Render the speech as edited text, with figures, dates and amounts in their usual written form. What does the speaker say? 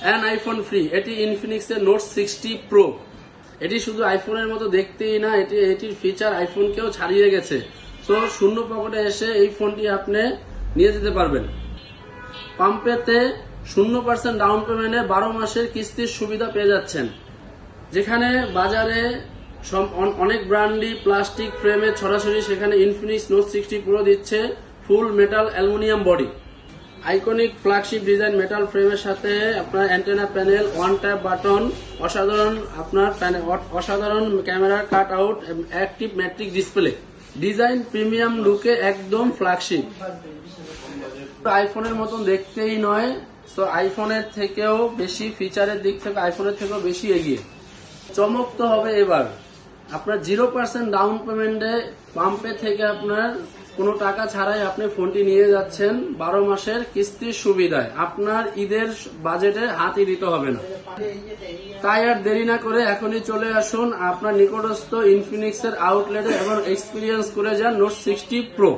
An iPhone free. এটি ইনফিনিক্সের note 60 pro. এটি শুধু আইফোনের মতো দেখতেই না, এটির ফিচার আইফোনকেও ছাড়িয়ে গেছে। তো শূন্য পকেটে এসে এই ফোনটি আপনি নিয়ে যেতে পারবেন। পাম্পেতে 0% ডাউন পেমেন্টে 12 মাসের কিস্তির সুবিধা পেয়ে যাচ্ছেন। যেখানে বাজারে অনেক ব্র্যান্ডই প্লাস্টিক ফ্রেমে ছড়াছড়ি, সেখানে ইনফিনিক্স নোট 60 প্রো দিচ্ছে full metal aluminium body, iconic flagship design metal ফ্রেমের সাথে আপনার antenna panel, one tap button, অসাধারণ camera cut out, active matrix display, design premium লুকে একদম ফ্ল্যাগশিপ। আইফোনের মতন দেখতেই নয়, তো আইফোনের থেকেও বেশি ফিচারের দিক থেকে আইফোনের থেকেও বেশি এগিয়ে। চমক তো হবে এবার। আপনার 0% ডাউন পেমেন্টে পাম্পে থেকে আপনার কোনো টাকা ছাড়াই আপনি ফোনটি নিয়ে যাচ্ছেন 12 মাসের কিস্তির সুবিধায়। আপনার ঈদের বাজেটে হাতই দিতে হবে না। তাই আর দেরি না করে এখনই চলে আসুন আপনার নিকটস্থ ইনফিনিক্সের আউটলেটে এবং এক্সপিরিয়েন্স করে যান নোট 60 প্রো।